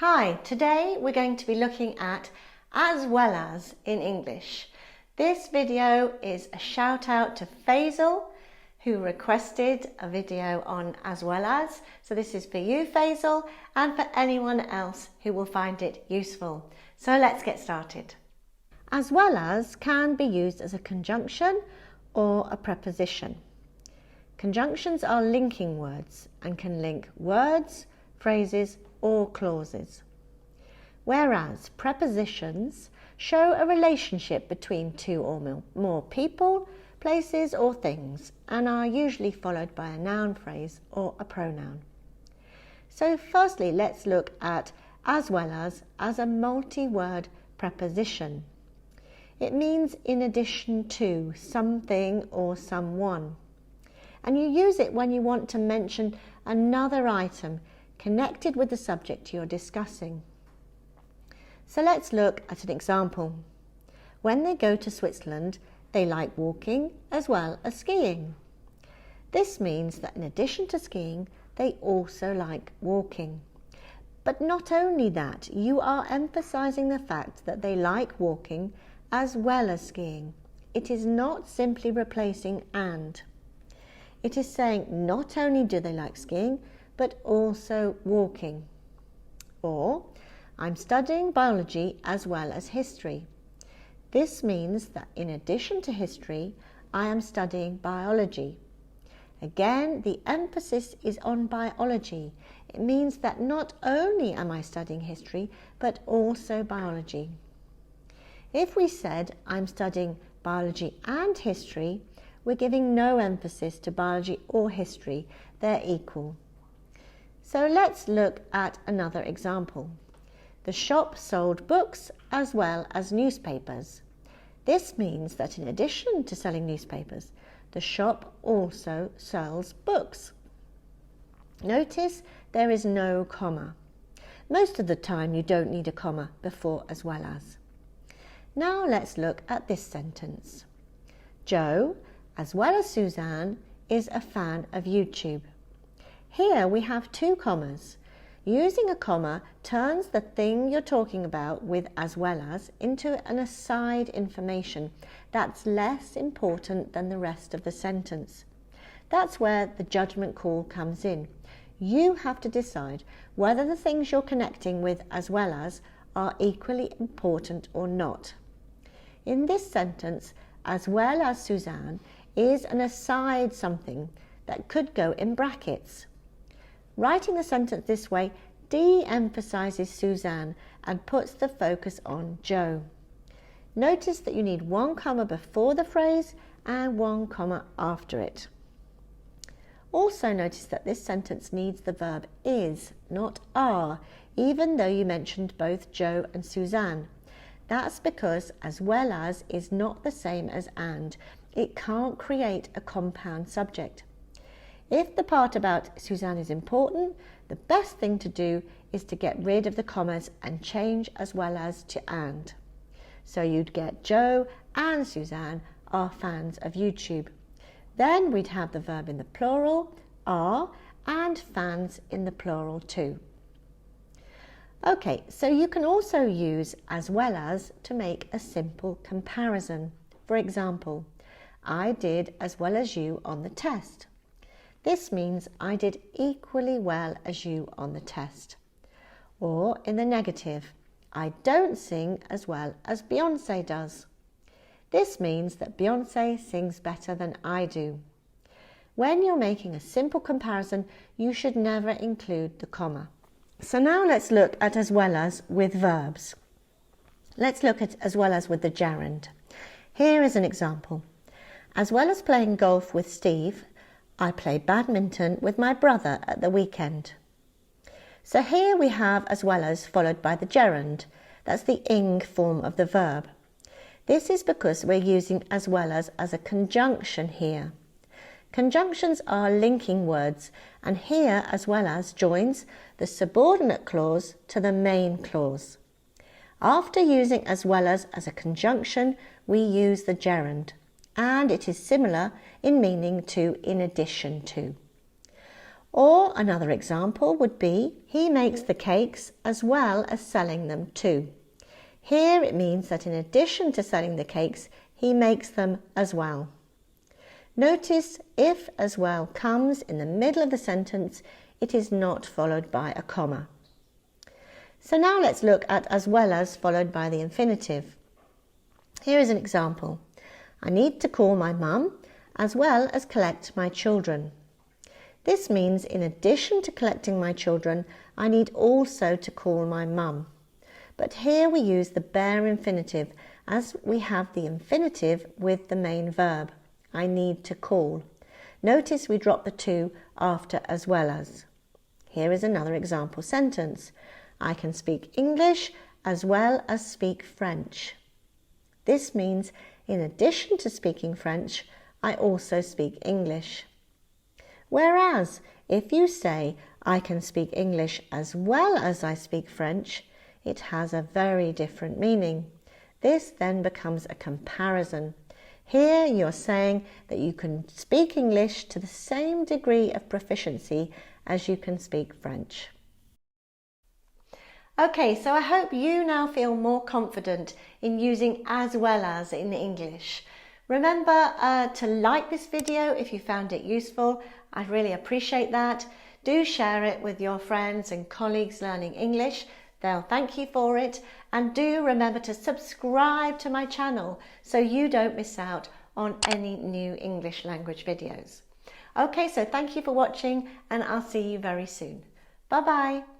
Hi, today we're going to be looking at as well as in English. This video is a shout out to Faisal, who requested a video on as well as. So this is for you, Faisal, and for anyone else who will find it useful. So let's get started. As well as can be used as a conjunction or a preposition. Conjunctions are linking words and can link words, phrases, or clauses. Whereas prepositions show a relationship between two or more people, places, or things and are usually followed by a noun phrase or a pronoun. So firstly, let's look at as well as a multi-word preposition. It means in addition to something or someone. And you use it when you want to mention another item connected with the subject you're discussing. So let's look at an example. When they go to Switzerland, they like walking as well as skiing. This means that in addition to skiing, they also like walking. But not only that, you are emphasizing the fact that they like walking as well as skiing. It is not simply replacing and. It is saying not only do they like skiing, but also walking. Or, I'm studying biology as well as history. This means that in addition to history, I am studying biology. Again, the emphasis is on biology. It means that not only am I studying history, but also biology. If we said I'm studying biology and history, we're giving no emphasis to biology or history. They're equal. So let's look at another example. The shop sold books as well as newspapers. This means that in addition to selling newspapers, the shop also sells books. Notice there is no comma. Most of the time you don't need a comma before as well as. Now let's look at this sentence. Joe, as well as Suzanne, is a fan of YouTube. Here we have two commas. Using a comma turns the thing you're talking about with as well as into an aside information that's less important than the rest of the sentence. That's where the judgment call comes in. You have to decide whether the things you're connecting with as well as are equally important or not. In this sentence, as well as Suzanne is an aside something that could go in brackets. Writing the sentence this way de-emphasizes Suzanne and puts the focus on Joe. Notice that you need one comma before the phrase and one comma after it. Also notice that this sentence needs the verb is, not are, even though you mentioned both Joe and Suzanne. That's because as well as is not the same as and. It can't create a compound subject. If the part about Suzanne is important, the best thing to do is to get rid of the commas and change as well as to and. So you'd get Joe and Suzanne are fans of YouTube. Then we'd have the verb in the plural, are, and fans in the plural too. Okay, so you can also use as well as to make a simple comparison. For example, I did as well as you on the test. This means I did equally well as you on the test. Or in the negative, I don't sing as well as Beyoncé does. This means that Beyoncé sings better than I do. When you're making a simple comparison, you should never include the comma. So now let's look at as well as with verbs. Let's look at as well as with the gerund. Here is an example. As well as playing golf with Steve, I play badminton with my brother at the weekend. So here we have as well as followed by the gerund. That's the ing form of the verb. This is because we're using as well as a conjunction here. Conjunctions are linking words, and here as well as joins the subordinate clause to the main clause. After using as well as a conjunction, we use the gerund. And it is similar in meaning to in addition to. Or another example would be, he makes the cakes as well as selling them too. Here it means that in addition to selling the cakes, he makes them as well. Notice if as well comes in the middle of the sentence, it is not followed by a comma. So now let's look at as well as followed by the infinitive. Here is an example. I need to call my mum as well as collect my children. This means in addition to collecting my children, I need also to call my mum. But here we use the bare infinitive as we have the infinitive with the main verb. I need to call. Notice we drop the to after as well as. Here is another example sentence. I can speak English as well as speak French. This means in addition to speaking French, I also speak English. Whereas if you say I can speak English as well as I speak French, it has a very different meaning. This then becomes a comparison. Here you're saying that you can speak English to the same degree of proficiency as you can speak French. Okay, so I hope you now feel more confident in using as well as in English. Remember to like this video if you found it useful. I'd really appreciate that. Do share it with your friends and colleagues learning English. They'll thank you for it. And do remember to subscribe to my channel so you don't miss out on any new English language videos. Okay, so thank you for watching and I'll see you very soon. Bye-bye.